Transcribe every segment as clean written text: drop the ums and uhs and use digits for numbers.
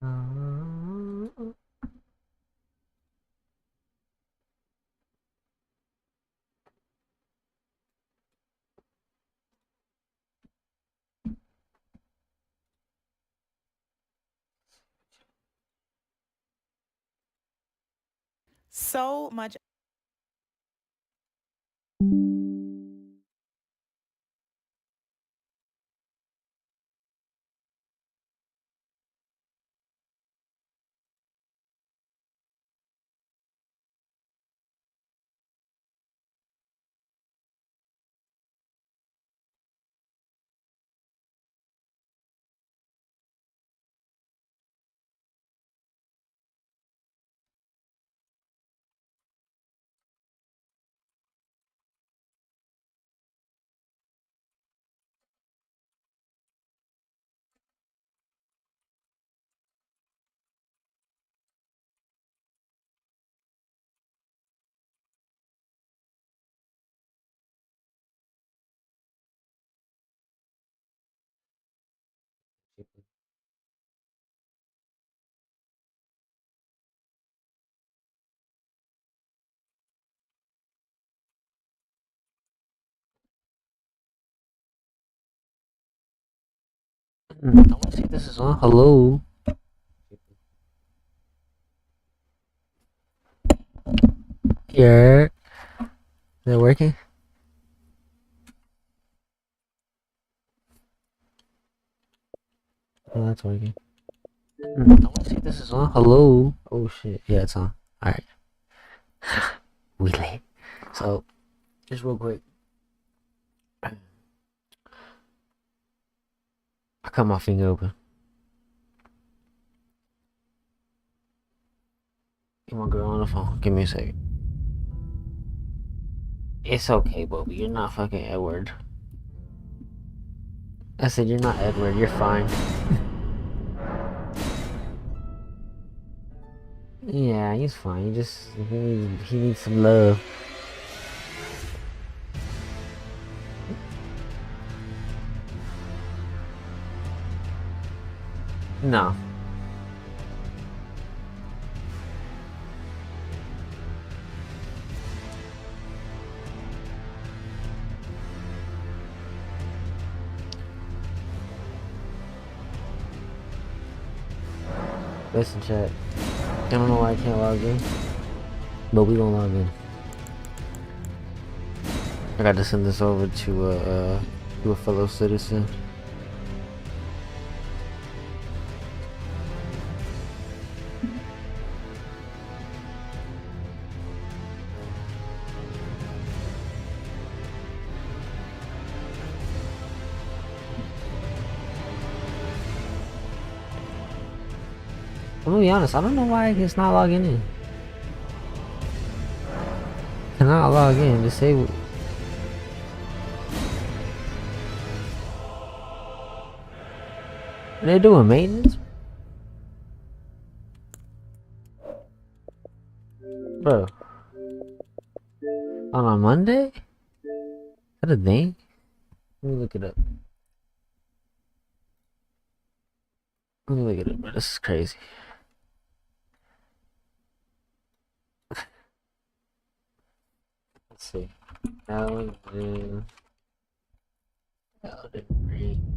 Uh, So much. I want to see if this is on. Hello. Yeah. Is it working? Oh, that's working. I want to see if this is on. Hello. Oh shit. Yeah, it's on. All right. We late. So, just real quick. I cut my finger open. Get my girl on the phone. Give me a second. It's okay, Bobby. You're not fucking Edward. I said you're not Edward. You're fine. Yeah, he's fine. He needs some love. No. Listen, chat. I don't know why I can't log in, but we gonna log in. I got to send this over to a fellow citizen. I'm gonna be honest. I don't know why it's not logging in. Cannot log in. Disable. They're doing maintenance, bro. On a Monday? Is that a thing? Let me look it up. Let me look it up, bro. This is crazy. Let's see. Elden. Elden Ring.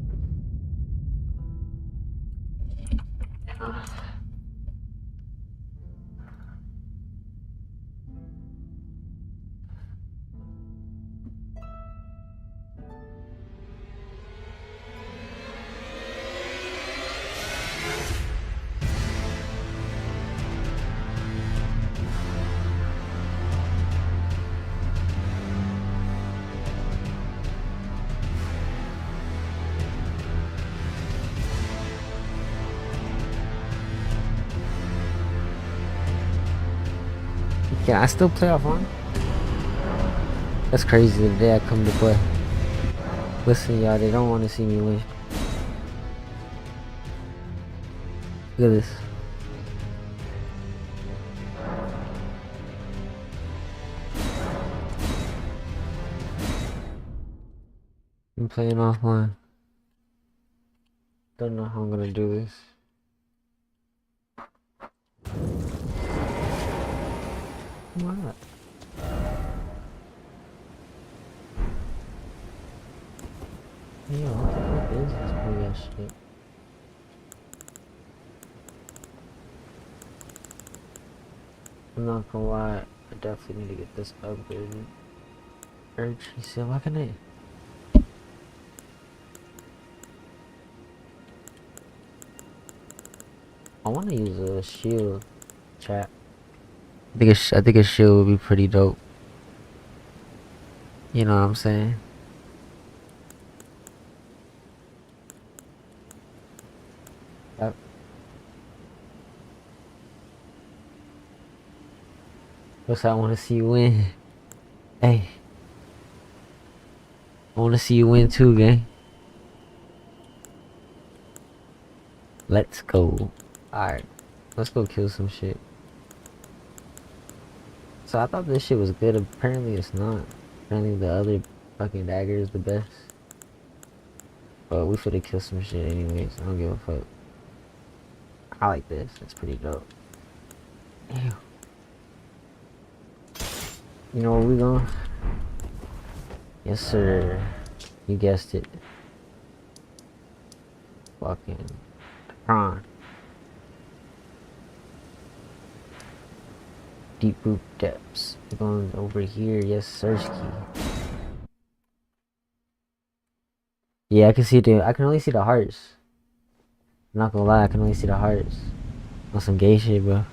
Can I still play offline? That's crazy the day I come to play. Listen, y'all, they don't want to see me win. Look at this. I'm playing offline. Don't know how I'm gonna do this. What? Yeah, what the fuck is this big ass shit? I'm not gonna lie, I definitely need to get this upgraded. Urge, said, why can I? I want to use a shield, chat. I think a shield would be pretty dope. You know what I'm saying? Yep. Plus, I want to see you win. Hey, I want to see you win too, gang. Let's go. Alright, let's go kill some shit. So I thought this shit was good. Apparently it's not. Apparently the other fucking dagger is the best. But we finna kill some shit anyways. I don't give a fuck. I like this. It's pretty dope. Ew. You know where we going? Yes, sir. You guessed it. Fucking prawn. Deep root depths. We're going over here. Yes, sirski. Yeah, I can see the. I can only see the hearts. I'm not gonna lie, I can only see the hearts. On some gay shit, bro.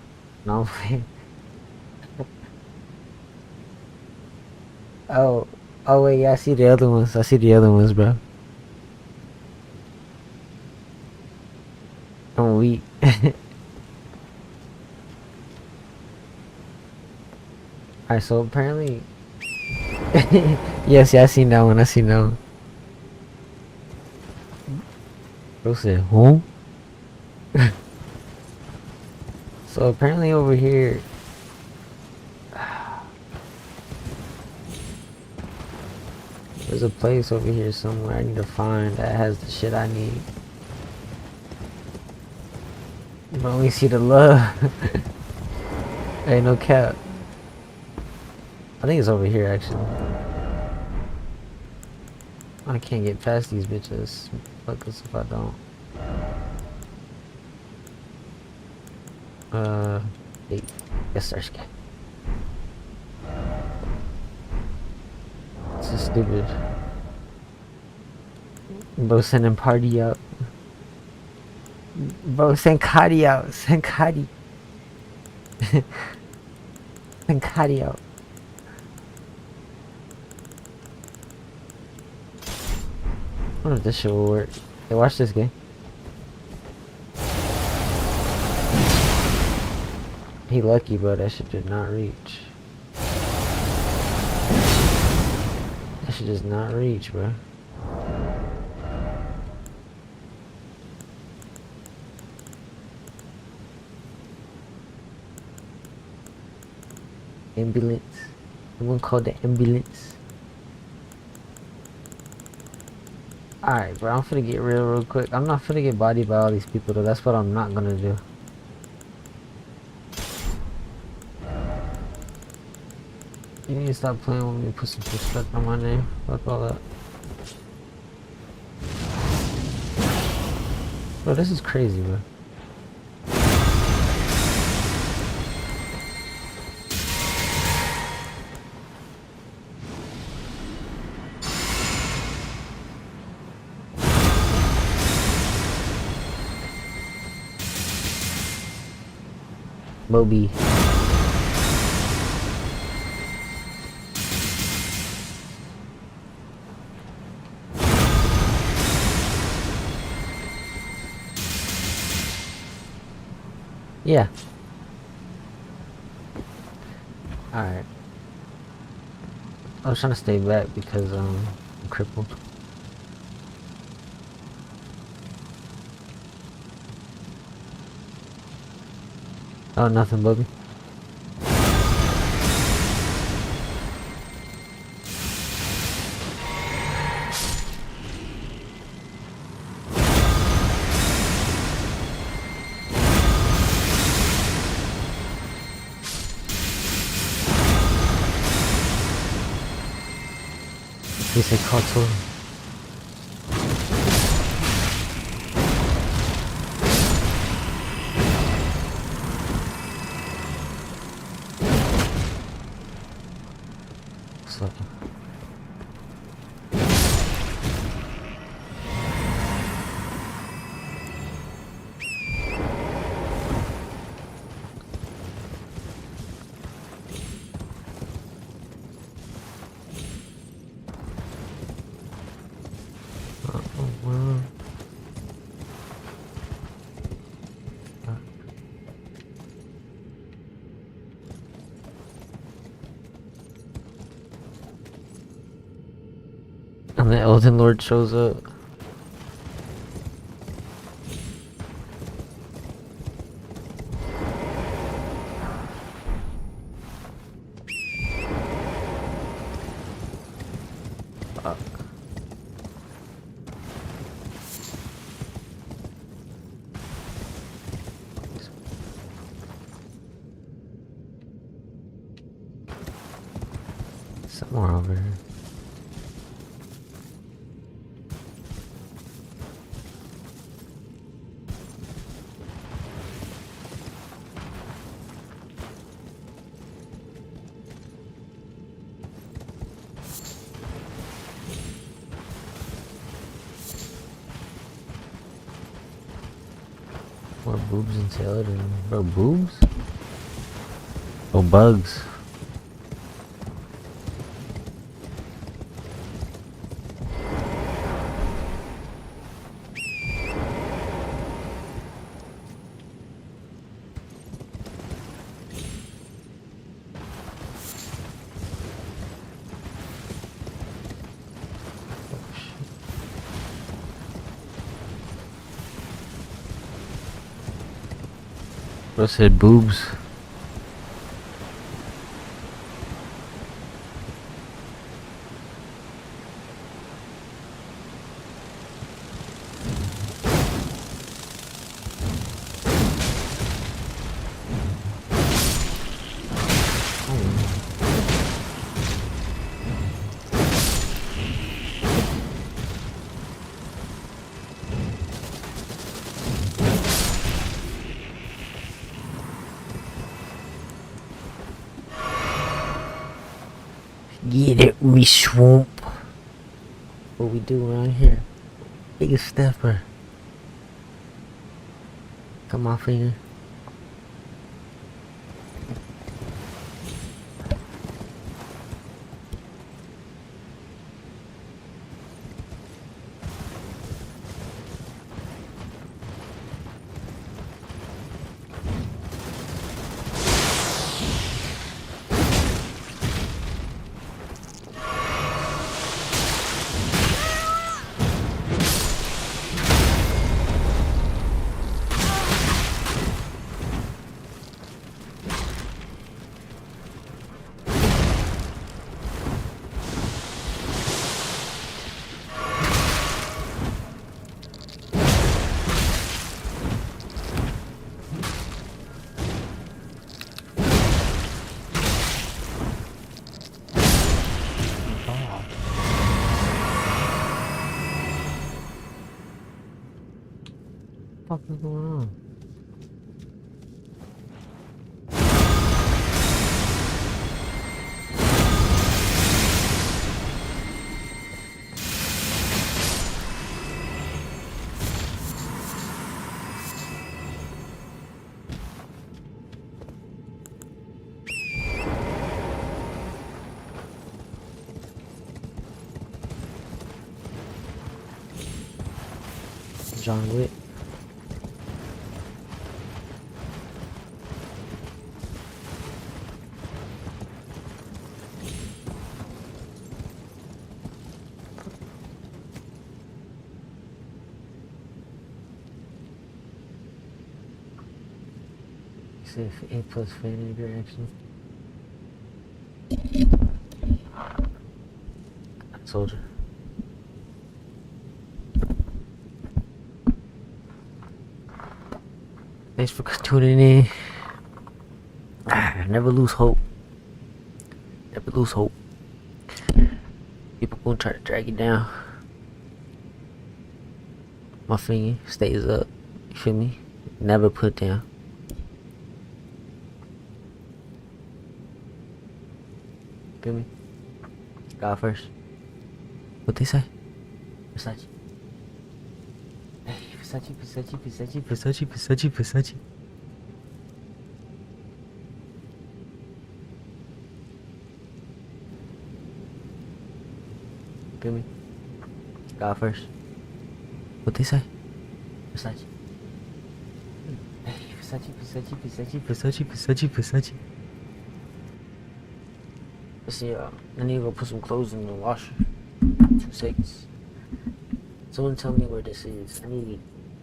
No, I'm playing. Oh, oh wait, yeah, I see the other ones. I see the other ones, bro. I'm weak. Alright, so apparently... yes, yeah, I seen that one, I seen that one. Bro said, huh? So apparently over here... there's a place over here somewhere I need to find that has the shit I need. But only see the love. Ain't no cap. I think it's over here actually. I can't get past these bitches. Fuck us if I don't. Hey, yes, sir. This is stupid. Bro, sending party out. Bro, send Kadi out. Send Kadi. Send Kadi out. I wonder if this shit will work. Hey, watch this game. He lucky, bro. That shit did not reach. That shit does not reach, bro. Ambulance. Someone called the ambulance. Alright, bro. I'm finna get real quick. I'm not finna get bodied by all these people, though. That's what I'm not gonna do. You need to stop playing with me, put some respect on my name. Fuck all that. Bro, this is crazy, bro. Moby. Yeah. Alright. I was trying to stay back because I'm crippled. Oh, nothing, Bobby. He said Kotor. So. And the Elden Lord shows up. Fuck. Somewhere over here. More boobs and salad and bro, boobs? Oh, bugs. Bro said boobs. Get it, we swamp. What we do around here? Biggest stepper. Come on, finger. What the fuck is going on? John Wick. Say A plus fan interaction. Soldier. Thanks for tuning in. Never lose hope. Never lose hope. People gonna try to drag you down. My finger stays up. You feel me? Never put down. Feel me? God first. What they say? Versace. Hey, Versace, Versace, Versace, Versace, Versace, Versace. Feel me? God first. What they say? Versace. Hey, Versace, Versace, Versace, Versace, Versace, Versace. Let's see, I need to go put some clothes in the washer. 2 seconds. Someone tell me where this is.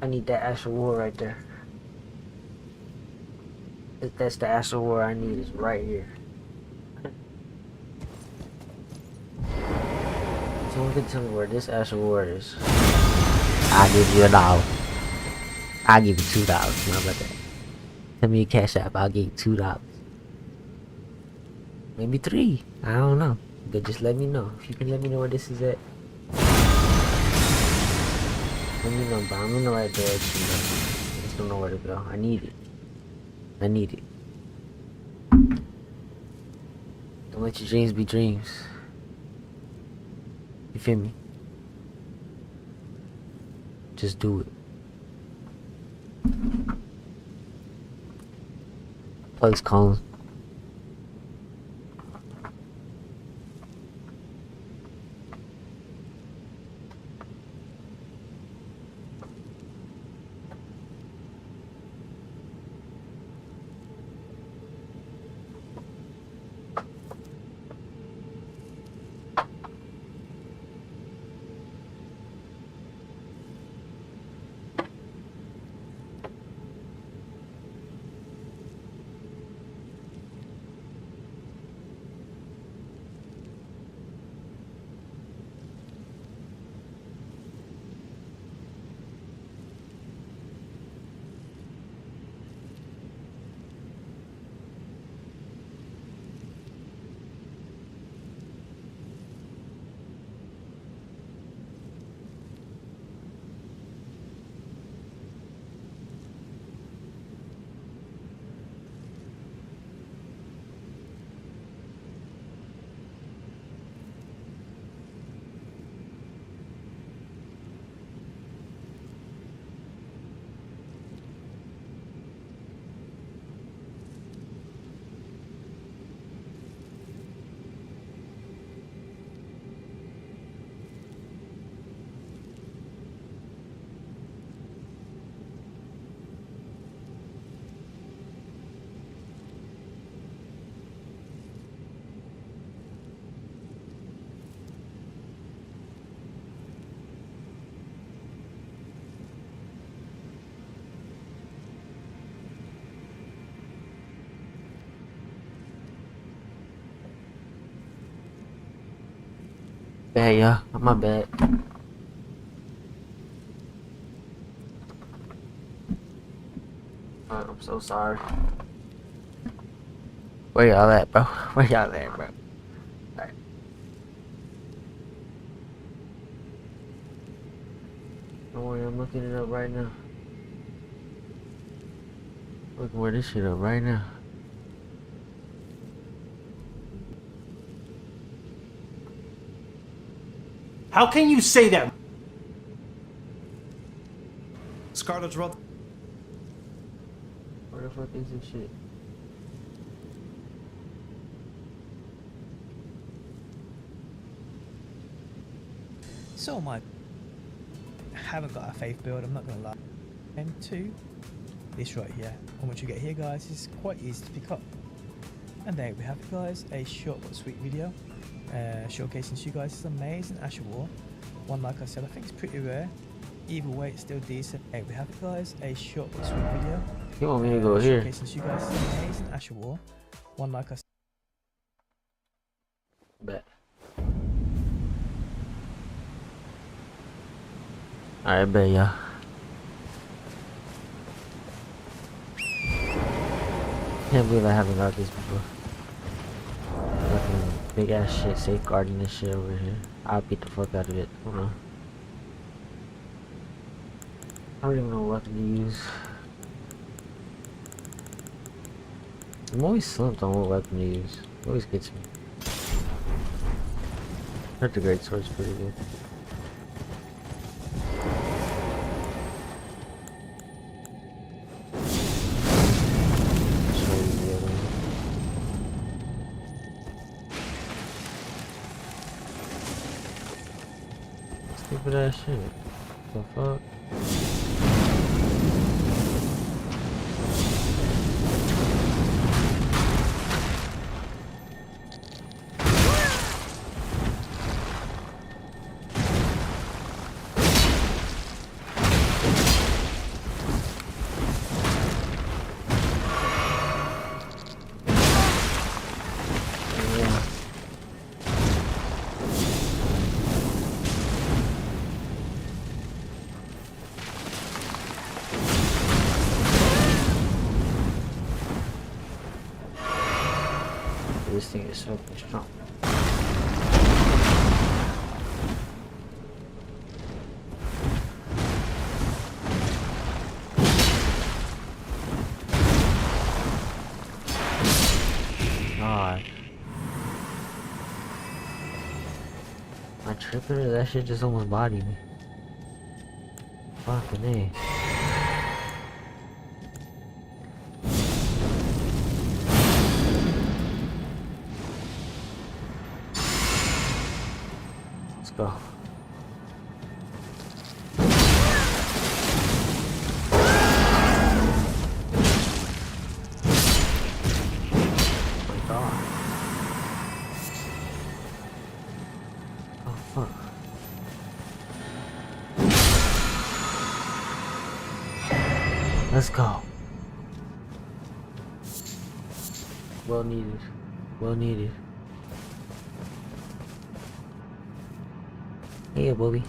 I need that Asher War right there. If that's the Asher War I need, is right here. Someone can tell me where this Asher War is. I'll give you $1. I'll give you $2. How about that? Tell me your Cash App, I'll give you $2. Maybe 3. I don't know. But just let me know. If you can let me know where this is at. Let me know, but I'm in the right direction. I just don't know where to go. I need it. I need it. Don't let your dreams be dreams. You feel me? Just do it. Plugs calling. Bad, y'all. My bad. I'm so sorry. Where y'all at, bro? Where y'all at, bro? Alright. Don't worry, I'm looking it up right now. Looking where this shit up right now. How can you say that? Scarlett's Road. Where the fuck is this shit? So I haven't got a faith build, I'm not gonna lie. And 2, this right here. And what you get here, guys, is quite easy to pick up. And there we have it, guys, a short but sweet video showcasing to you guys this amazing Asher War. One, like I said, I think it's pretty rare. Either way, it's still decent. There we have it, guys, a short but sweet video. You want me to go here? Showcasing to you guys this amazing Asher War. One, like I said. Bet. Alright, bet, y'all. Can't believe I haven't got this before. big ass shit safeguarding this shit over here. I'll beat the fuck out of it. Hold on. I don't even know what weapon to use. I'm always slumped on what weapon to use. It always gets me. I heard the great sword's pretty good. Show you the other one. Stupid ass shit. The fuck? Yeah. This thing is so strong. God. Am I tripping or that shit just almost bodied me? Fucking A. Let's go. Oh my god. Oh fuck. Let's go. Well needed. Well needed. Hey, Bobby.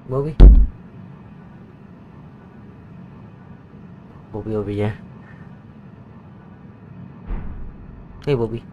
Bobby? Bobby over here. Hey, Bobby.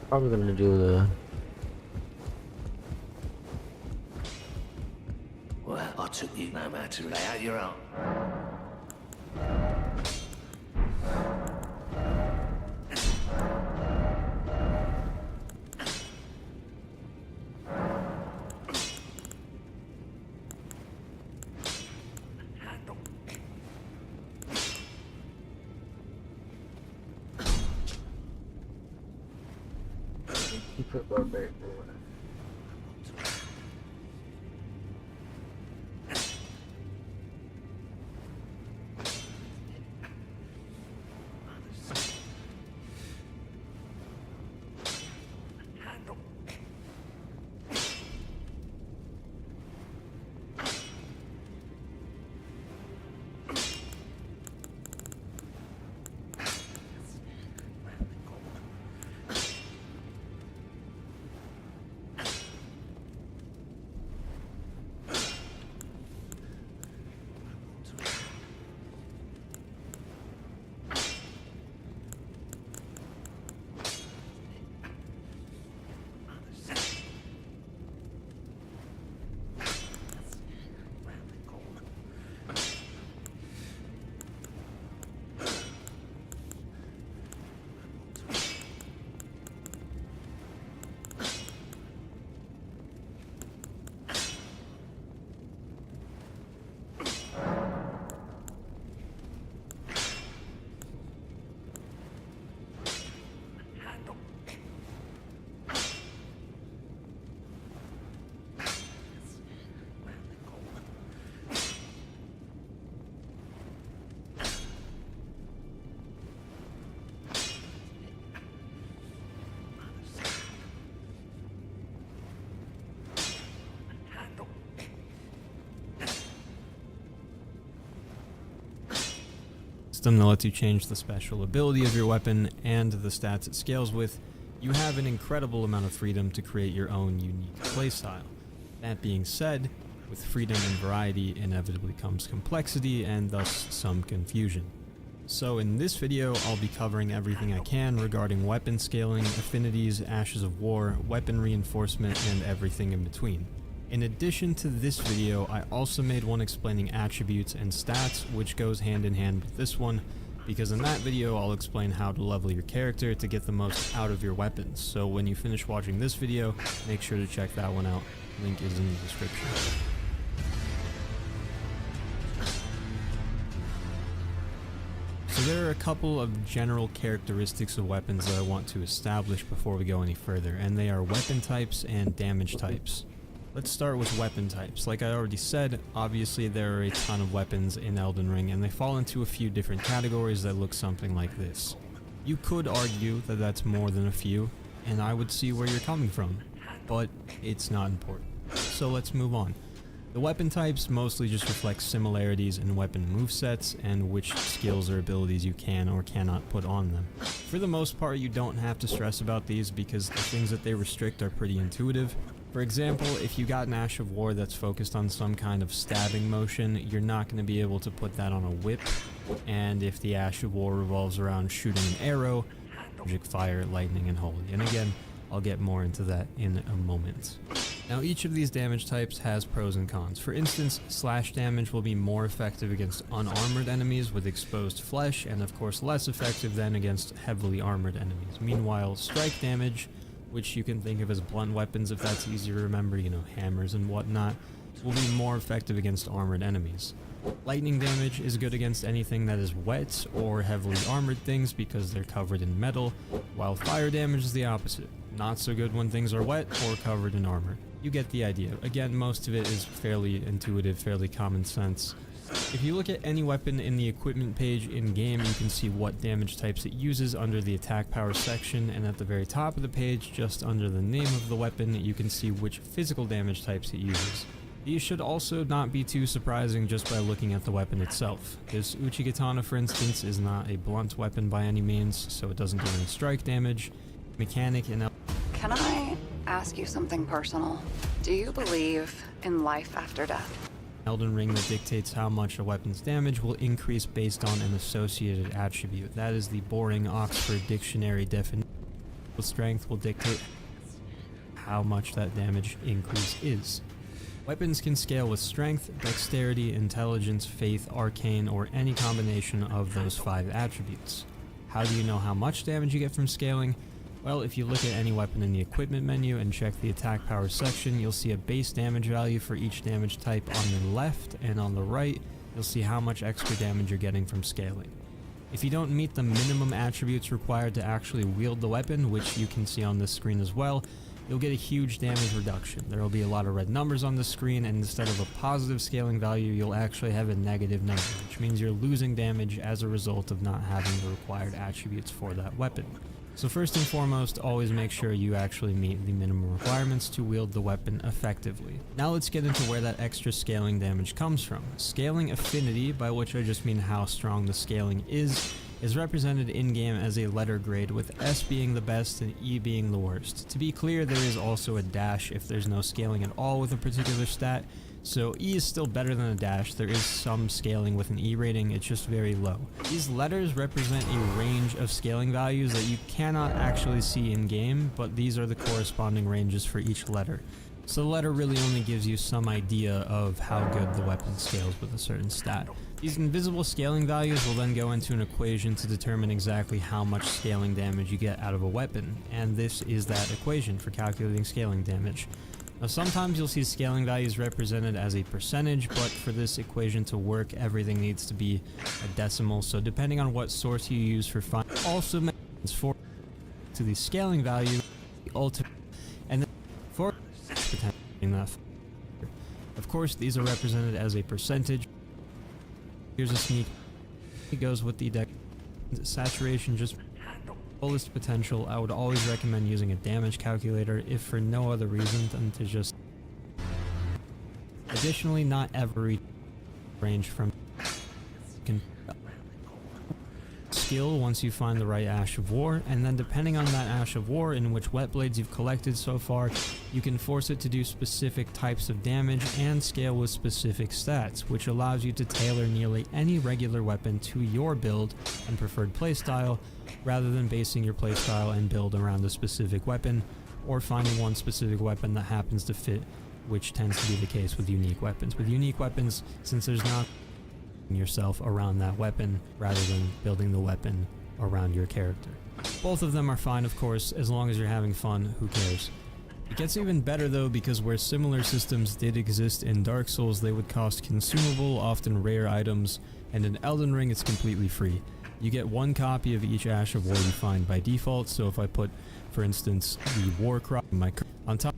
Probably gonna do the. Well, I took you no matter to lay out your own. He put barbaric. System that lets you change the special ability of your weapon and the stats it scales with, you have an incredible amount of freedom to create your own unique playstyle. That being said, with freedom and variety inevitably comes complexity and thus some confusion. So in this video, I'll be covering everything I can regarding weapon scaling, affinities, ashes of war, weapon reinforcement, and everything in between. In addition to this video, I also made one explaining attributes and stats, which goes hand in hand with this one, because in that video I'll explain how to level your character to get the most out of your weapons. So when you finish watching this video, make sure to check that one out. Link is in the description. So there are a couple of general characteristics of weapons that I want to establish before we go any further, and they are weapon types and damage types. Let's start with weapon types. Like I already said, obviously there are a ton of weapons in Elden Ring, and they fall into a few different categories that look something like this. You could argue that that's more than a few, and I would see where you're coming from, but it's not important. So let's move on. The weapon types mostly just reflect similarities in weapon movesets and which skills or abilities you can or cannot put on them. For the most part, you don't have to stress about these because the things that they restrict are pretty intuitive. For example, if you got an Ash of War that's focused on some kind of stabbing motion, you're not going to be able to put that on a whip. And if the Ash of War revolves around shooting an arrow, magic, fire, lightning, and holy. And again, I'll get more into that in a moment. Now each of these damage types has pros and cons. For instance, slash damage will be more effective against unarmored enemies with exposed flesh, and of course less effective than against heavily armored enemies. Meanwhile, strike damage, which you can think of as blunt weapons if that's easy to remember, you know, hammers and whatnot, will be more effective against armored enemies. Lightning damage is good against anything that is wet or heavily armored things because they're covered in metal, while fire damage is the opposite. Not so good when things are wet or covered in armor. You get the idea. Again, most of it is fairly intuitive, fairly common sense. If you look at any weapon in the equipment page in-game, you can see what damage types it uses under the attack power section, and at the very top of the page, just under the name of the weapon, you can see which physical damage types it uses. These should also not be too surprising just by looking at the weapon itself. This Uchigatana, for instance, is not a blunt weapon by any means, so it doesn't do any strike damage. Mechanic and Can I ask you something personal? Do you believe in life after death? Elden Ring that dictates how much a weapon's damage will increase based on an associated attribute. That is the boring Oxford Dictionary definition. strength will dictate how much that damage increase is. Weapons can scale with strength, dexterity, intelligence, faith, arcane, or any combination of those 5 attributes. How do you know how much damage you get from scaling? Well, if you look at any weapon in the equipment menu and check the attack power section, you'll see a base damage value for each damage type on the left, and on the right, you'll see how much extra damage you're getting from scaling. If you don't meet the minimum attributes required to actually wield the weapon, which you can see on this screen as well, you'll get a huge damage reduction. There will be a lot of red numbers on the screen, and instead of a positive scaling value, you'll actually have a negative number, which means you're losing damage as a result of not having the required attributes for that weapon. So first and foremost, always make sure you actually meet the minimum requirements to wield the weapon effectively. Now let's get into where that extra scaling damage comes from. Scaling affinity, by which I just mean how strong the scaling is represented in-game as a letter grade, with S being the best and E being the worst. To be clear, there is also a dash if there's no scaling at all with a particular stat, so E is still better than a dash. There is some scaling with an E rating, it's just very low. These letters represent a range of scaling values that you cannot actually see in-game, but these are the corresponding ranges for each letter. So the letter really only gives you some idea of how good the weapon scales with a certain stat. These invisible scaling values will then go into an equation to determine exactly how much scaling damage you get out of a weapon, and this is that equation for calculating scaling damage. Now sometimes you'll see scaling values represented as a percentage, but for this equation to work, everything needs to be a decimal, so depending on what source you use for finding also mentions for to the scaling value, the ultimate, and then for potentially enough. Of course, these are represented as a percentage. Here's a sneak. It goes with the saturation, just fullest potential. I would always recommend using a damage calculator, if for no other reason than to just. Additionally, not every range from can skill once you find the right Ash of War, and then depending on that Ash of War and which wet blades you've collected so far, you can force it to do specific types of damage and scale with specific stats, which allows you to tailor nearly any regular weapon to your build and preferred playstyle, rather than basing your playstyle and build around a specific weapon, or finding one specific weapon that happens to fit, which tends to be the case with unique weapons. With unique weapons, since there's not yourself around that weapon rather than building the weapon around your character. Both of them are fine, of course, as long as you're having fun, who cares. It gets even better though, because where similar systems did exist in Dark Souls, they would cost consumable, often rare items, and in Elden Ring it's completely free. You get one copy of each Ash of War you find by default, so if I put, for instance, the War Cry on top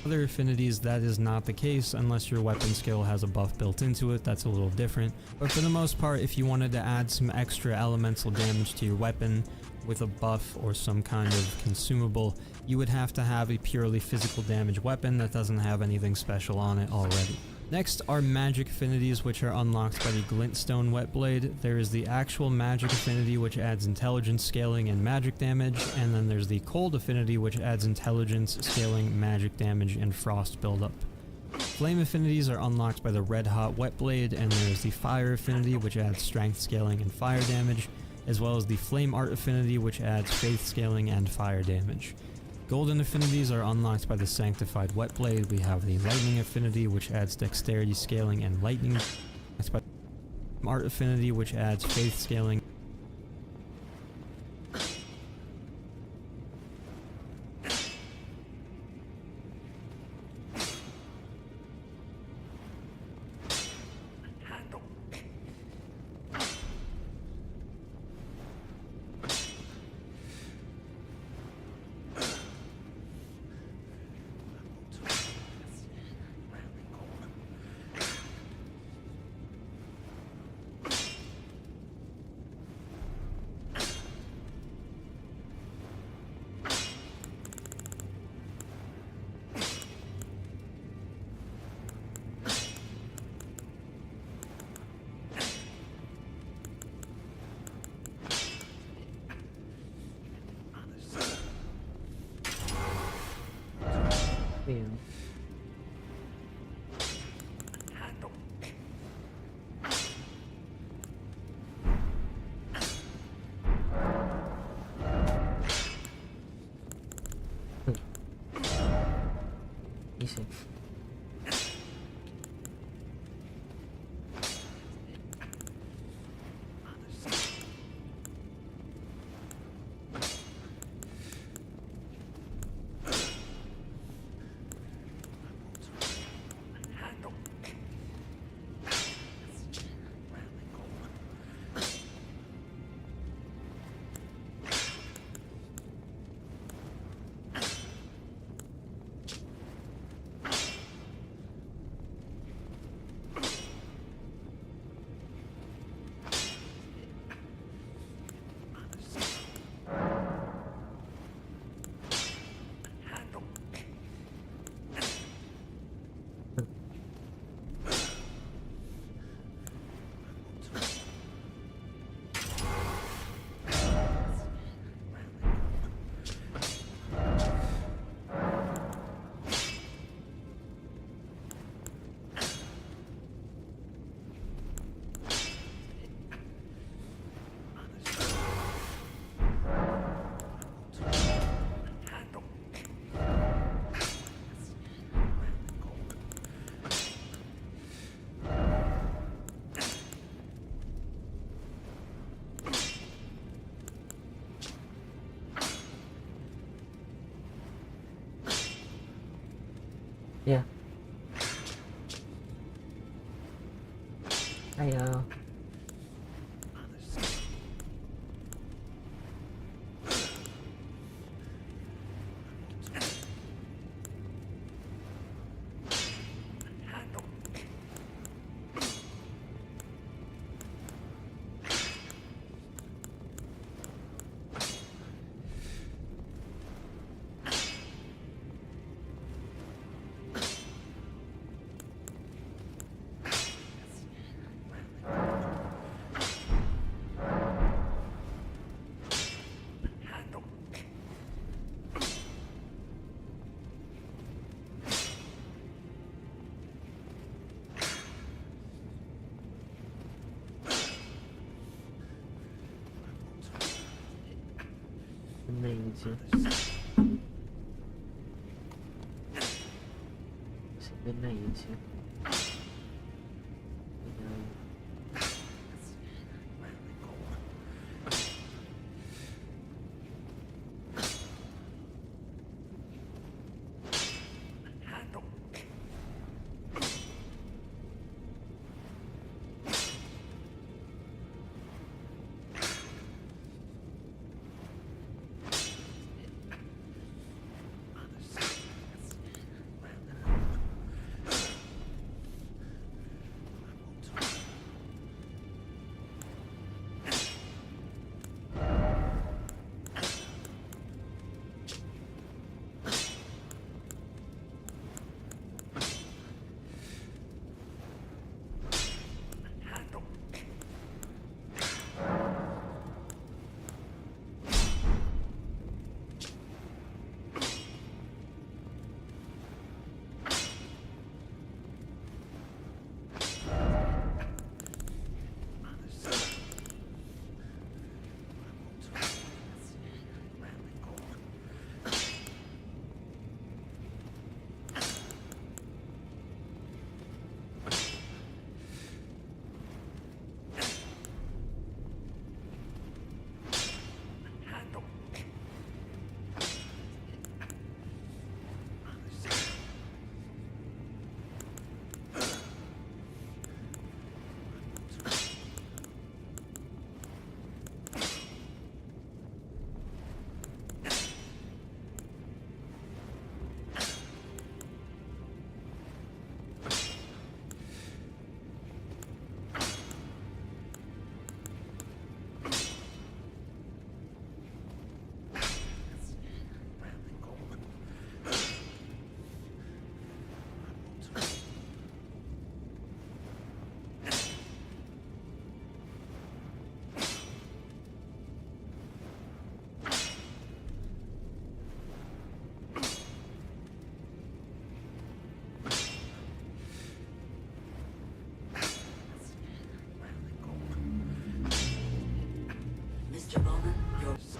other affinities, that is not the case unless your weapon skill has a buff built into it. That's a little different, but for the most part, if you wanted to add some extra elemental damage to your weapon with a buff or some kind of consumable, you would have to have a purely physical damage weapon that doesn't have anything special on it already. Next are magic affinities, which are unlocked by the Glintstone Wetblade. There is the actual magic affinity, which adds intelligence scaling and magic damage, and then there's the cold affinity, which adds intelligence scaling, magic damage, and frost buildup. Flame affinities are unlocked by the Red Hot Wetblade, and there's the fire affinity, which adds strength scaling and fire damage, as well as the flame art affinity, which adds faith scaling and fire damage. Golden affinities are unlocked by the Sanctified Wetblade. We have the Lightning affinity, which adds dexterity scaling and lightning. Art affinity, which adds faith scaling. Damn. see. Yeah. Hiya. Amazing. Amazing.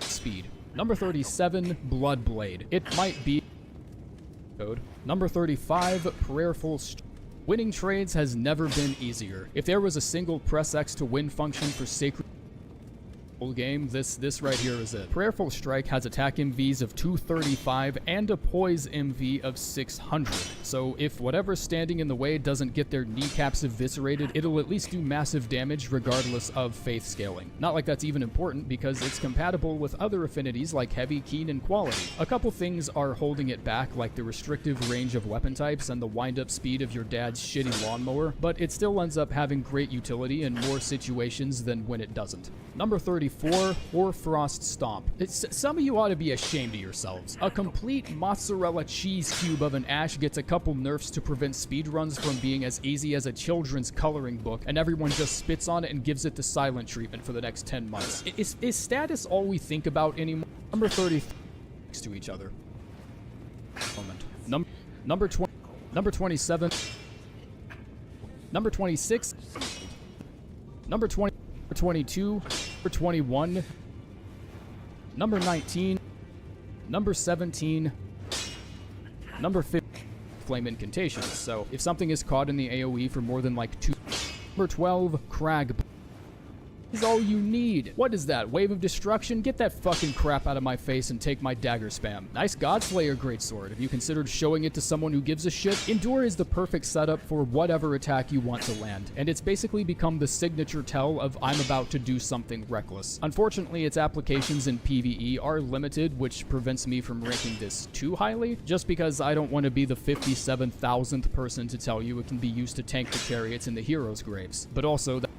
Speed. Number 37, Bloodblade. It might be code. Number 35, prayerful. Winning trades has never been easier. If there was a single press X to win function for sacred game, this right here is it. Prayerful Strike has attack MVs of 235 and a poise MV of 600. So if whatever's standing in the way doesn't get their kneecaps eviscerated, it'll at least do massive damage regardless of faith scaling. Not like that's even important because it's compatible with other affinities like heavy, keen, and quality. A couple things are holding it back, like the restrictive range of weapon types and the wind-up speed of your dad's shitty lawnmower, but it still ends up having great utility in more situations than when it doesn't. Number 34, Hoarfrost Stomp. Some of you ought to be ashamed of yourselves. A complete mozzarella cheese cube of an Ashe gets a couple nerfs to prevent speedruns from being as easy as a children's coloring book, and everyone just spits on it and gives it the silent treatment for the next 10 months. Is status all we think about anymore? Number 30 next to each other. Number 20, number 27, number 26, number 20, number 22, number 21, number 19, number 17, number 15, flame incantations. So if something is caught in the AoE for more than like 2, number 12, crag is all you need. What is that? Wave of destruction? Get that fucking crap out of my face and take my dagger spam. Nice Godslayer greatsword. Have you considered showing it to someone who gives a shit? Endure is the perfect setup for whatever attack you want to land, and it's basically become the signature tell of I'm about to do something reckless. Unfortunately, its applications in PvE are limited, which prevents me from ranking this too highly, just because I don't want to be the 57,000th person to tell you it can be used to tank the chariots in the heroes' graves. But also, that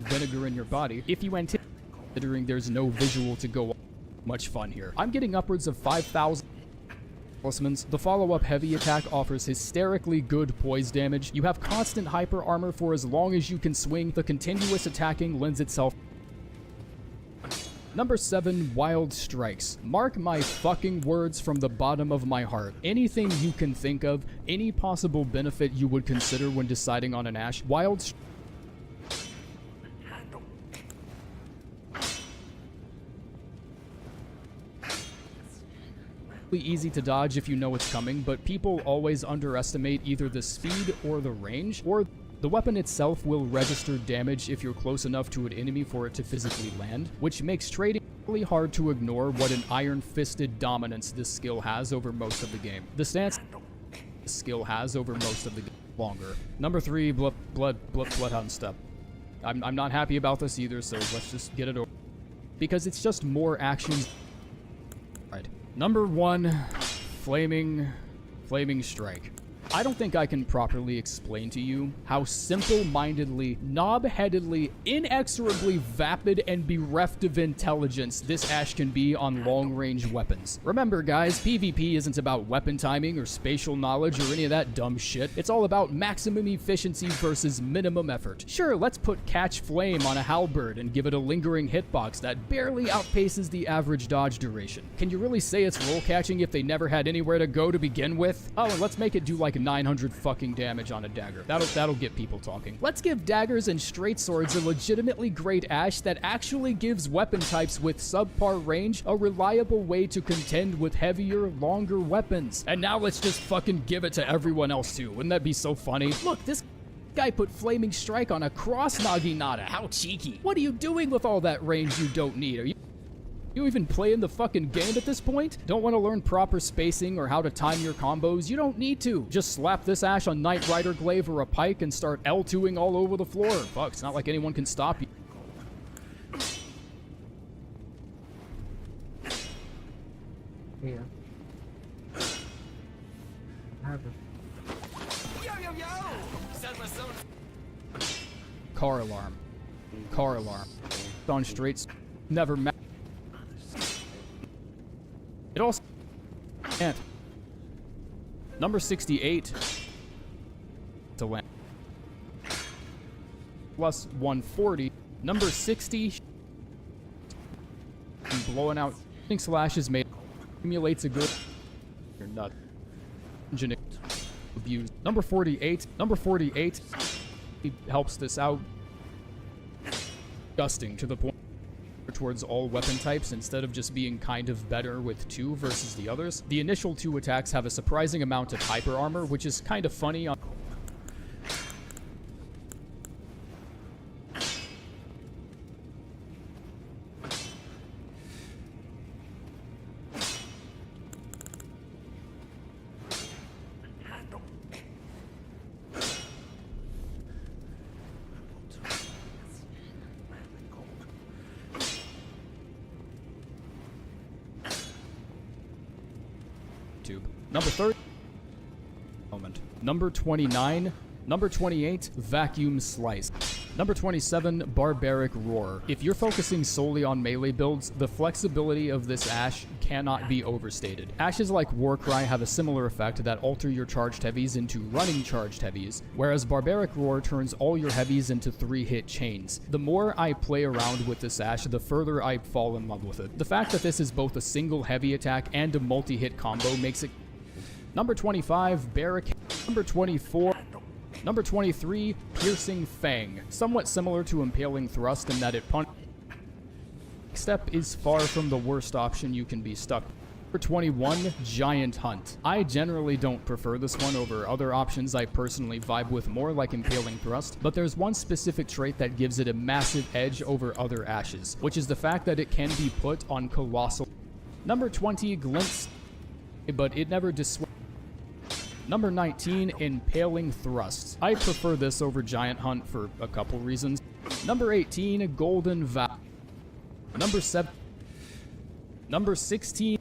vinegar in your body, if you anticipate, considering there's no visual to go on. Much fun here. I'm getting upwards of 5,000 talismans. The follow-up heavy attack offers hysterically good poise damage. You have constant hyper armor for as long as you can swing. The continuous attacking lends itself. Number 7, Wild Strikes. Mark my fucking words from the bottom of my heart. Anything you can think of, any possible benefit you would consider when deciding on an Ashe, Wild Strikes easy to dodge if you know it's coming, but people always underestimate either the speed or the range, or the weapon itself will register damage if you're close enough to an enemy for it to physically land, which makes trading really hard to ignore what an iron-fisted dominance this skill has over most of the game. The stance this skill has over most of the game longer. Number 3, Bloodhound Step. I'm not happy about this either, so let's just get it over. Because it's just more actions. Right. Number 1, Flaming Strike. I don't think I can properly explain to you how simple-mindedly, knob-headedly, inexorably vapid and bereft of intelligence this Ashe can be on long-range weapons. Remember guys, PvP isn't about weapon timing or spatial knowledge or any of that dumb shit. It's all about maximum efficiency versus minimum effort. Sure, let's put Catch Flame on a halberd and give it a lingering hitbox that barely outpaces the average dodge duration. Can you really say it's roll catching if they never had anywhere to go to begin with? Oh, and let's make it do like 900 fucking damage on a dagger. That'll get people talking. Let's give daggers and straight swords a legitimately great Ashe that actually gives weapon types with subpar range a reliable way to contend with heavier, longer weapons. And now let's just fucking give it to everyone else too. Wouldn't that be so funny? Look, this guy put Flaming Strike on a cross Naginata. How cheeky. What are you doing with all that range you don't need? Are you even playing the fucking game at this point? Don't want to learn proper spacing or how to time your combos? You don't need to. Just slap this Ashe on Knight Rider Glaive or a Pike and start L2ing all over the floor. Fuck, it's not like anyone can stop you. Yeah. Car alarm. Car alarm. On straights. Never match. It also can't. Number 68 to land. Plus 140. Number 60 blowing out slashes made accumulates a good. You're not abused. Number 48. Number 48. He helps this out. Disgusting to the point. towards all weapon types instead of just being kind of better with 2 versus the others. The initial 2 attacks have a surprising amount of hyper armor, which is kind of funny on YouTube. Number 30. Moment. Number 29. Number 28, Vacuum Slice. Number 27, Barbaric Roar. If you're focusing solely on melee builds, the flexibility of this Ashe cannot be overstated. Ashes like Warcry have a similar effect that alter your charged heavies into running charged heavies, whereas Barbaric Roar turns all your heavies into 3-hit chains. The more I play around with this Ashe, the further I fall in love with it. The fact that this is both a single heavy attack and a multi-hit combo makes it... Number 25, Barricade. Number 24... Number 23, Piercing Fang. Somewhat similar to Impaling Thrust in that it punches. Step is far from the worst option you can be stuck. Number 21, Giant Hunt. I generally don't prefer this one over other options I personally vibe with more, like Impaling Thrust, but there's one specific trait that gives it a massive edge over other Ashes, which is the fact that it can be put on Colossal. Number 20, Glint, but it never dissuades. Number 19, Impaling Thrust. I prefer this over Giant Hunt for a couple reasons. Number 18, Golden Vow. Number 7. Number 16.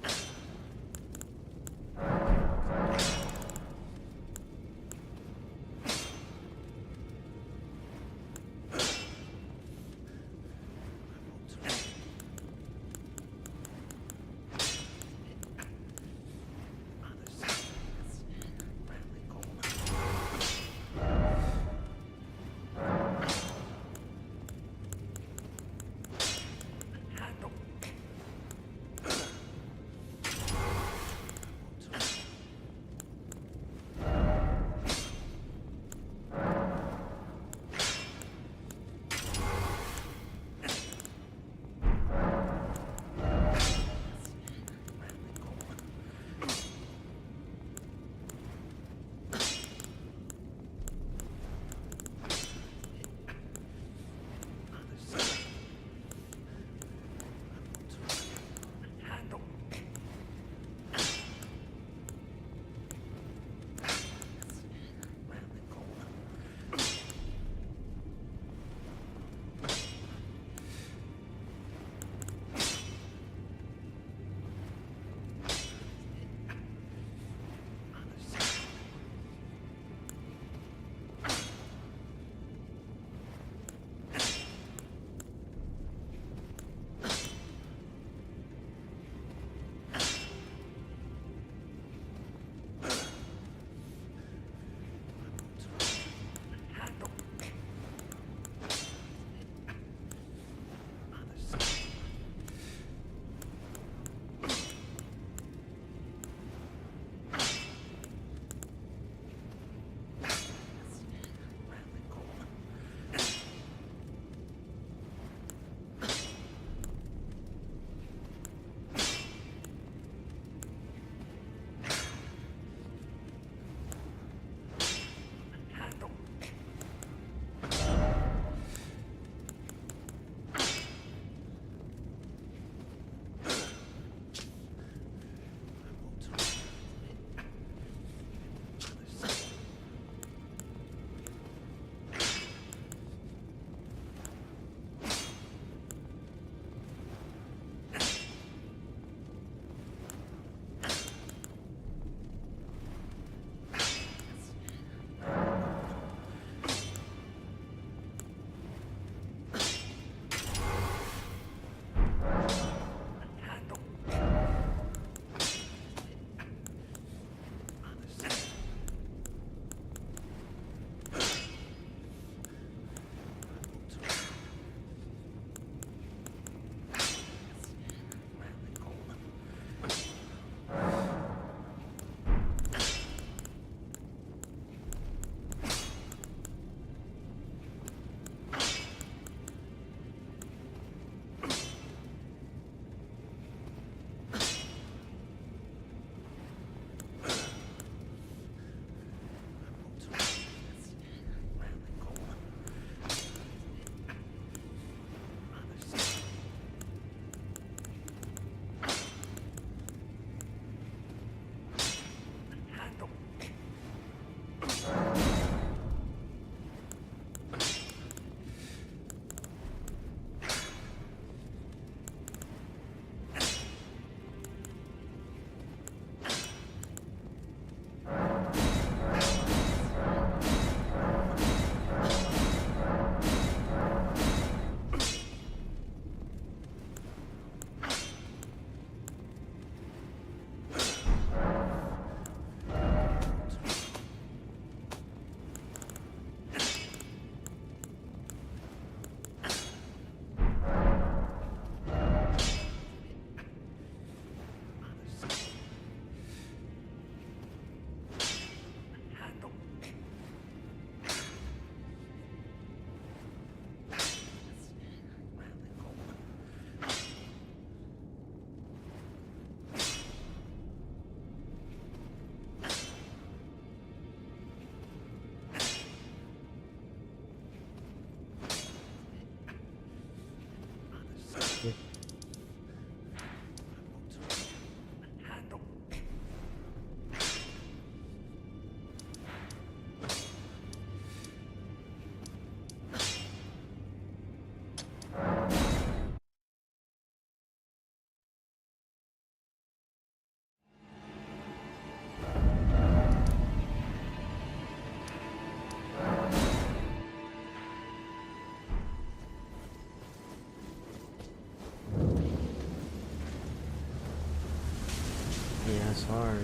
Yeah, sorry.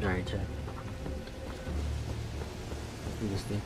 Alright, check. Do this thing.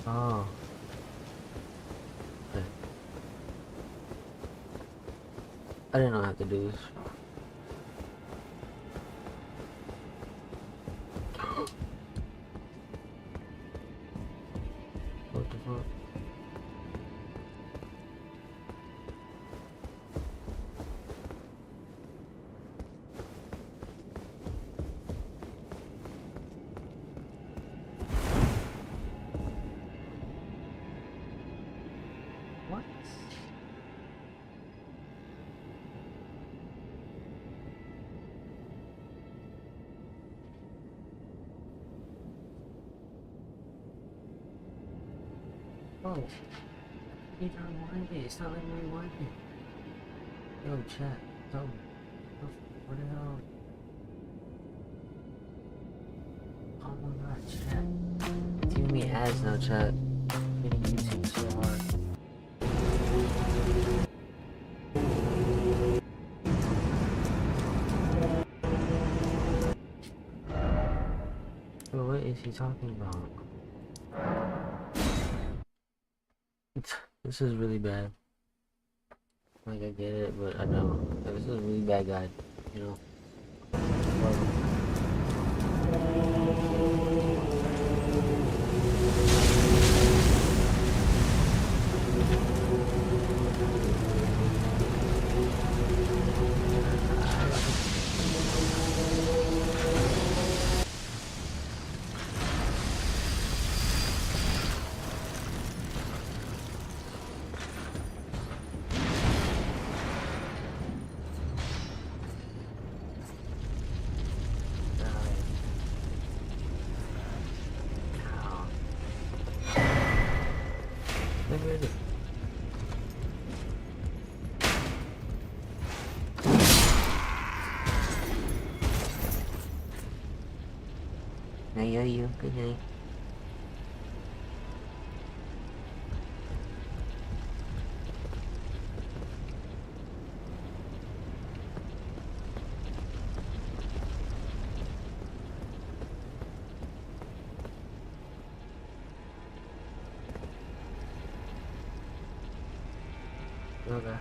Oh. Okay. I didn't know how to do this. What the fuck? What? Oh, you don't rewind it. It's not letting me rewind it. Yo, chat. Tell me. What the hell? Oh my god, chat. It's giving me ads now, chat. Hitting YouTube so hard. Bro, what is he talking about? This is really bad. Like, I get it, but I don't. Like, this is a really bad guide, you know? Night, you. Good night. Okay.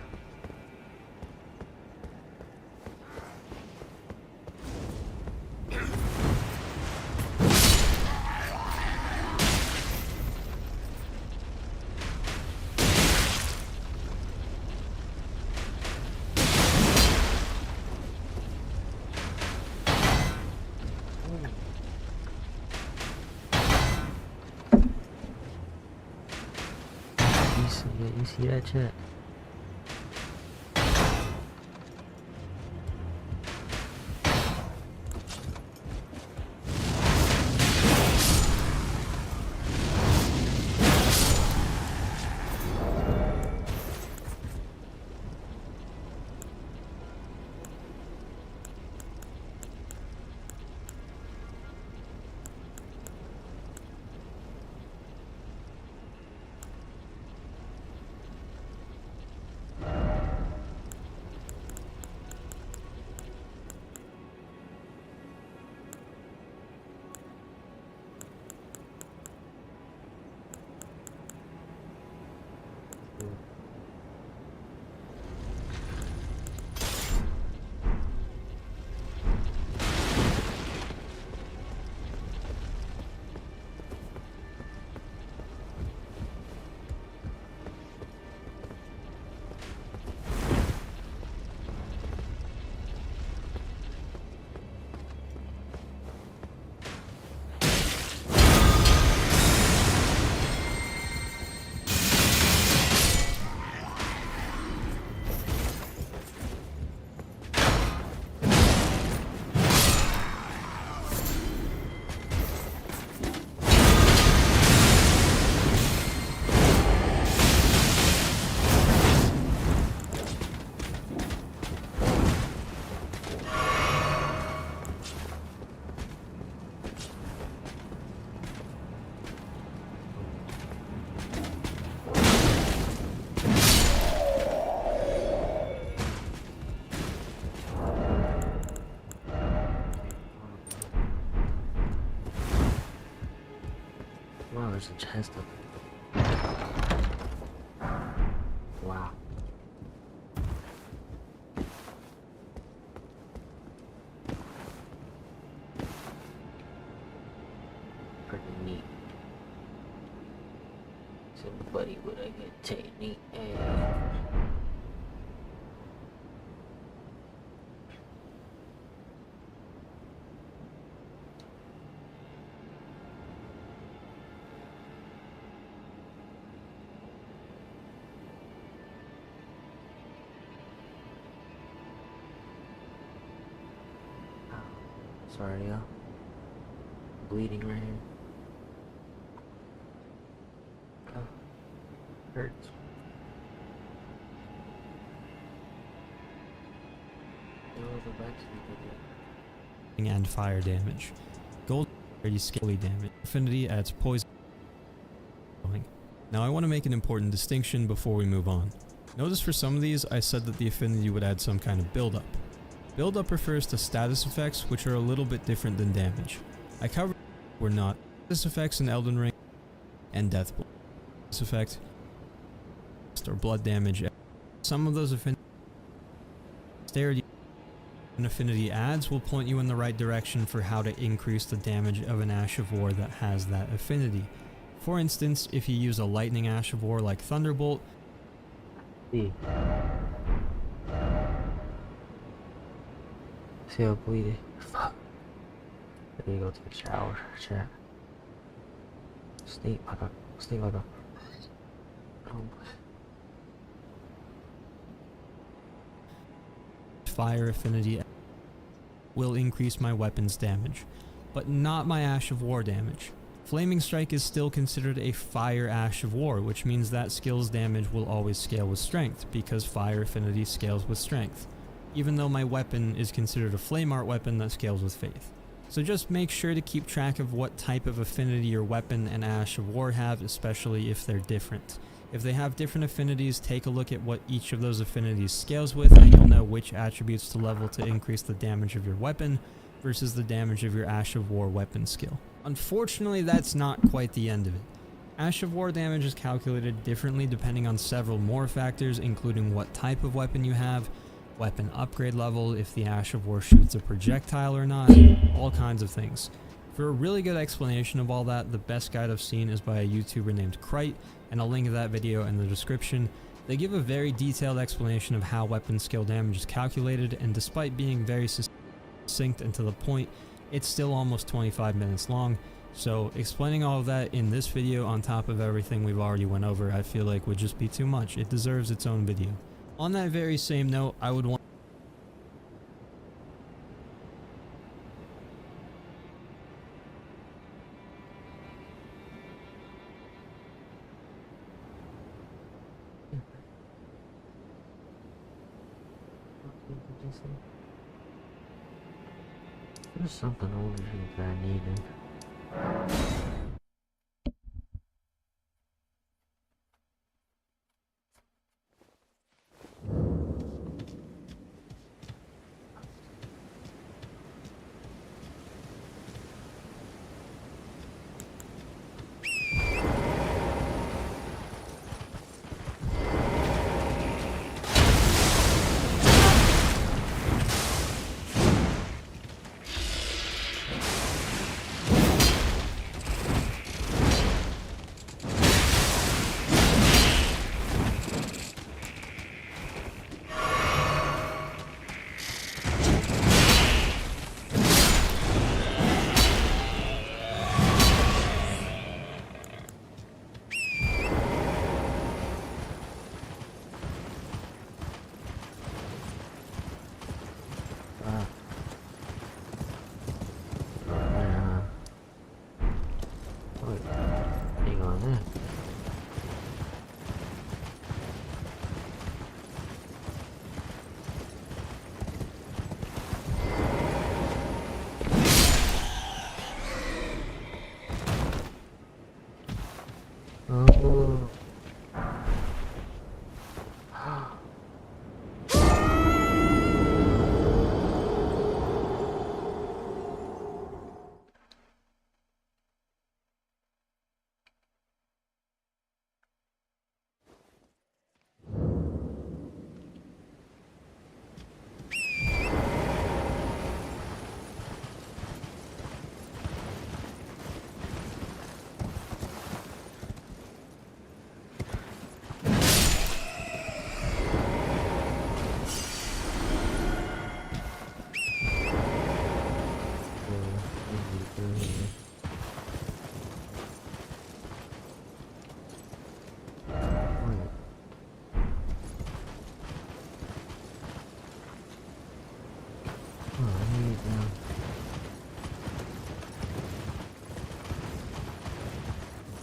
You see that chat? Wow, there's a chest up there. Wow. Pretty neat. So, buddy, with a good technique. Sorry, y'all. Bleeding right here. Oh, hurts. And fire damage. Gold scaly damage. Affinity adds poison. Now I want to make an important distinction before we move on. Notice for some of these I said that the affinity would add some kind of buildup. Buildup refers to status effects, which are a little bit different than damage. I covered were not status effects in Elden Ring and death blow. This effect or blood damage. Some of those affinities an affinity adds will point you in the right direction for how to increase the damage of an Ash of War that has that affinity. For instance, if you use a lightning Ash of War like Thunderbolt, See how bleeding? Fuck. Let me go to the shower, chat. Stink like a. fire affinity will increase my weapon's damage, but not my Ash of War damage. Flaming Strike is still considered a fire Ash of War, which means that skill's damage will always scale with strength, because fire affinity scales with strength, even though my weapon is considered a flame art weapon that scales with faith. So just make sure to keep track of what type of affinity your weapon and Ash of War have, especially if they're different. If they have different affinities, take a look at what each of those affinities scales with, and you'll know which attributes to level to increase the damage of your weapon versus the damage of your Ash of War weapon skill. Unfortunately, that's not quite the end of it. Ash of War damage is calculated differently depending on several more factors, including what type of weapon you have, weapon upgrade level, if the Ash of War shoots a projectile or not, all kinds of things. For a really good explanation of all that, the best guide I've seen is by a YouTuber named Krite, and I'll link that video in the description. They give a very detailed explanation of how weapon skill damage is calculated, and despite being very succinct and to the point, it's still almost 25 minutes long. So explaining all of that in this video on top of everything we've already went over, I feel like would just be too much. It deserves its own video. On that very same note, I would want There's something over here that I needed.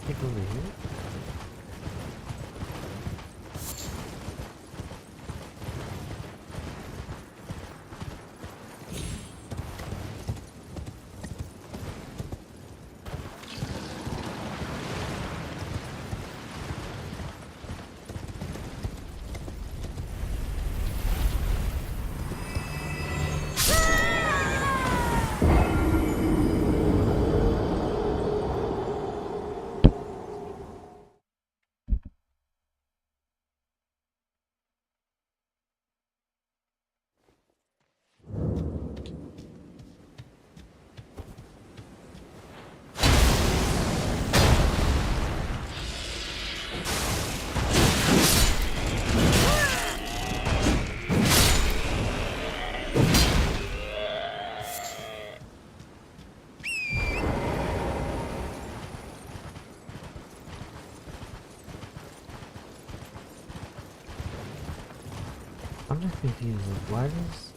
Take over here. I'm just confused. Like, why does...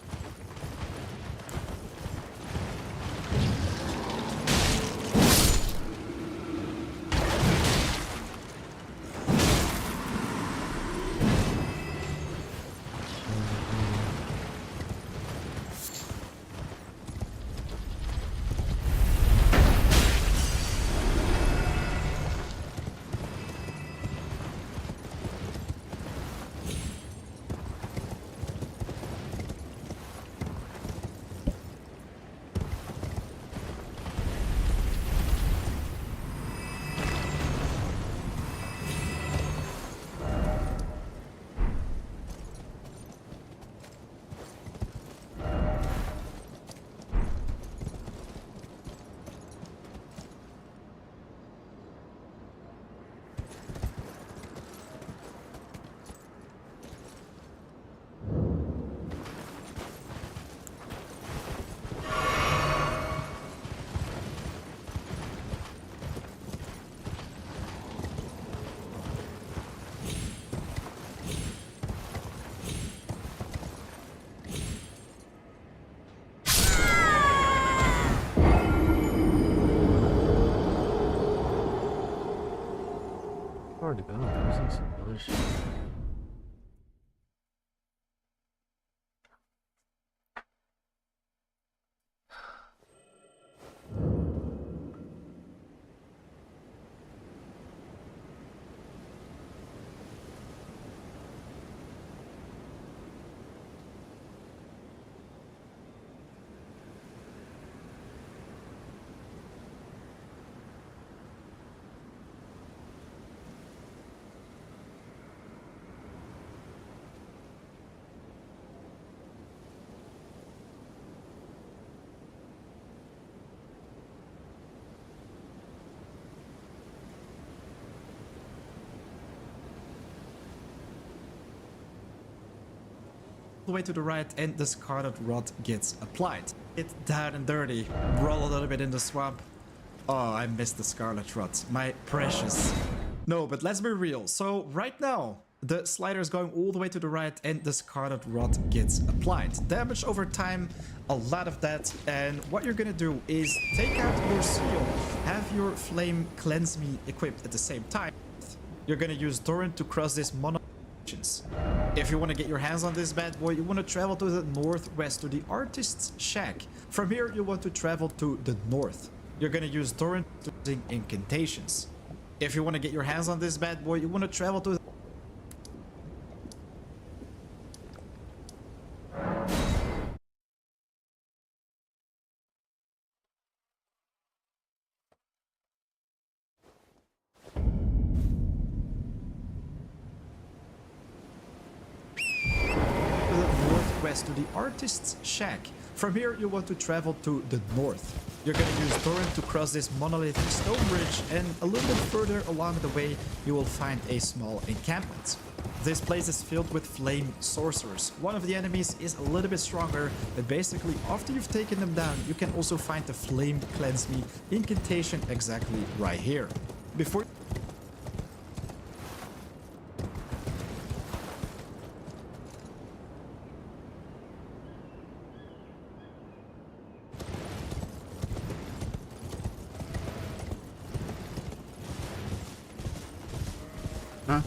Hard to go. I'm using some bullshit. The way to the right and the Scarlet Rod gets applied. It's down and dirty. Roll a little bit in the swamp. Oh, I missed the Scarlet Rod. My precious. No, but let's be real. So right now, the slider is going all the way to the right and the Scarlet Rod gets applied. Damage over time, a lot of that. And what you're gonna do is take out your seal, have your Flame Cleanse Me equipped at the same time. You're gonna use Doran to cross this mono. If you want to get your hands on this bad boy, you want to travel to the northwest to the artist's shack. From here, you want to travel to the north. You're going to use Doran to using incantations. If you want to get your hands on this bad boy, you want to travel to to the artist's shack. From here, you want to travel to the north. You're going to use Doran to cross this monolithic stone bridge, and a little bit further along the way, you will find a small encampment. This place is filled with flame sorcerers. One of the enemies is a little bit stronger, but basically after you've taken them down, you can also find the Flame Cleanse Me incantation exactly right here. Before Huh?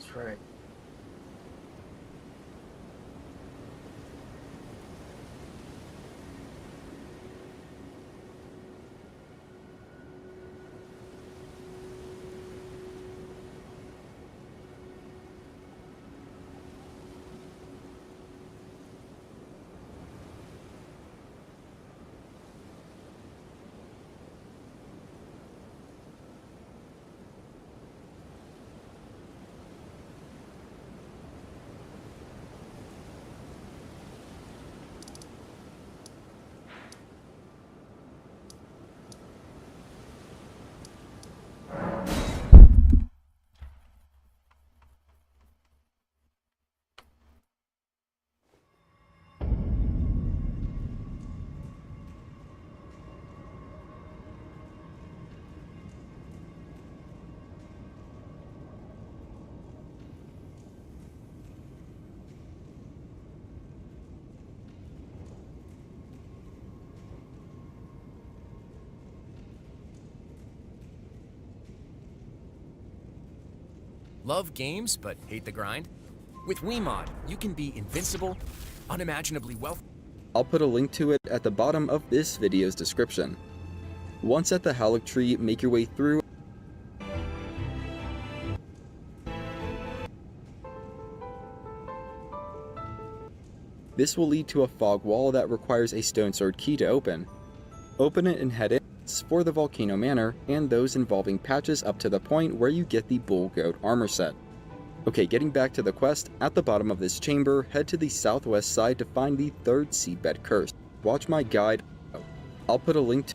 That's right. Love games but hate the grind? With Wiimod, you can be invincible, unimaginably wealthy. I'll put a link to it at the bottom of this video's description. Once at the Halleck tree, make your way through. This will lead to a fog wall that requires a stone sword key to open. Open it and head in for the Volcano Manor and those involving patches up to the point where you get the Bull Goat armor set. Okay, getting back to the quest, at the bottom of this chamber, head to the southwest side to find the third seedbed curse. Watch my guide. I'll put a link to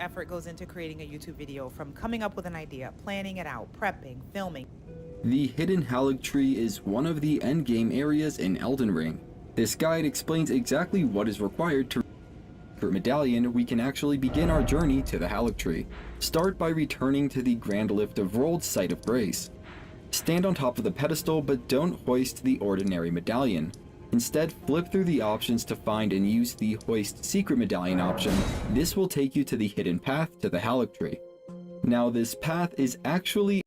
Effort goes into creating a YouTube video, from coming up with an idea, planning it out, prepping, filming. The hidden Halleck tree is one of the endgame areas in Elden Ring. This guide explains exactly what is required to medallion. We can actually begin our journey to the Halleck tree. Start by returning to the Grand Lift of Rold Site of Grace. Stand on top of the pedestal, but don't hoist the ordinary medallion. Instead, flip through the options to find and use the Hoist Secret Medallion option. This will take you to the hidden path to the Halleck tree. Now this path is actually,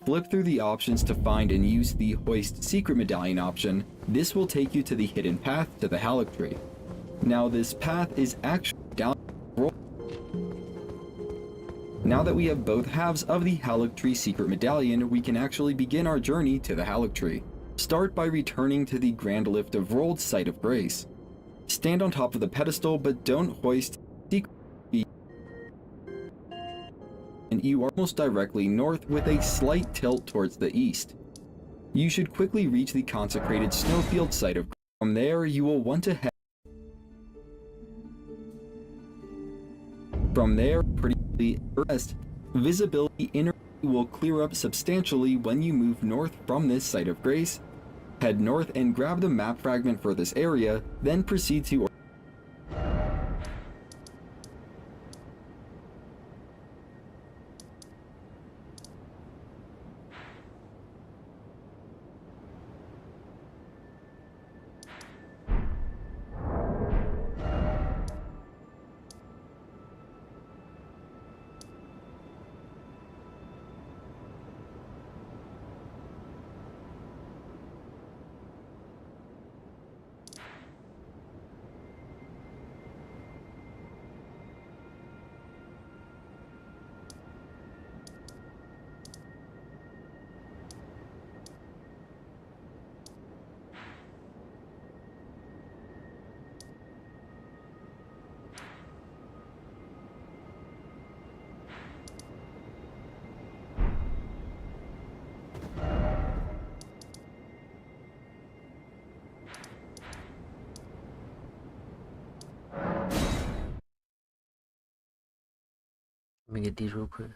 flip through the options to find and use the Hoist Secret Medallion option. This will take you to the hidden path to the Halleck tree. Now this path is actually down. Now that we have both halves of the Halleck tree secret medallion, we can actually begin our journey to the Halleck tree. Start by returning to the Grand Lift of Rold Site of Grace. Stand on top of the pedestal, but don't hoist secret, and you are almost directly north with a slight tilt towards the east. You should quickly reach the consecrated snowfield site of Grace. From there, you will want to head. From there, pretty rest. Visibility inner will clear up substantially when you move north from this site of Grace. Head north and grab the map fragment for this area, then proceed to Let me get these real quick.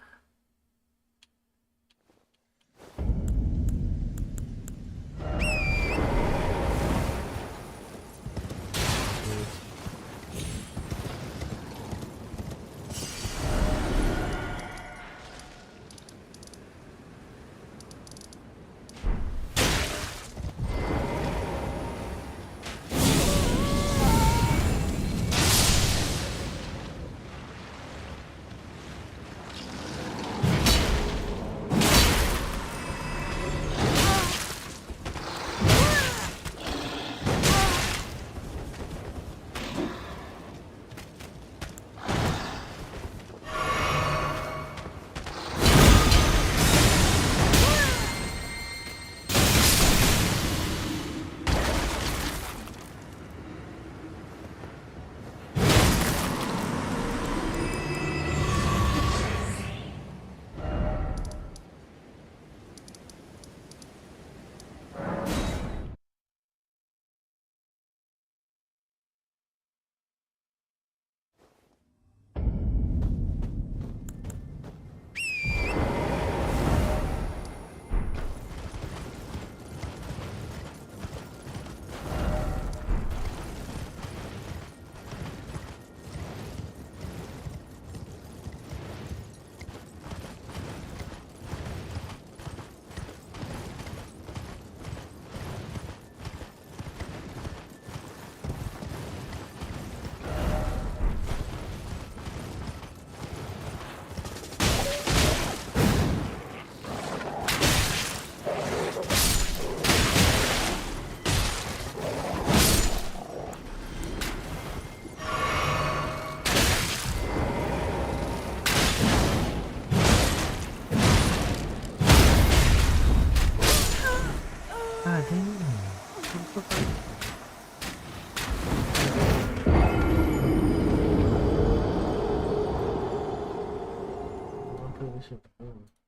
That shit.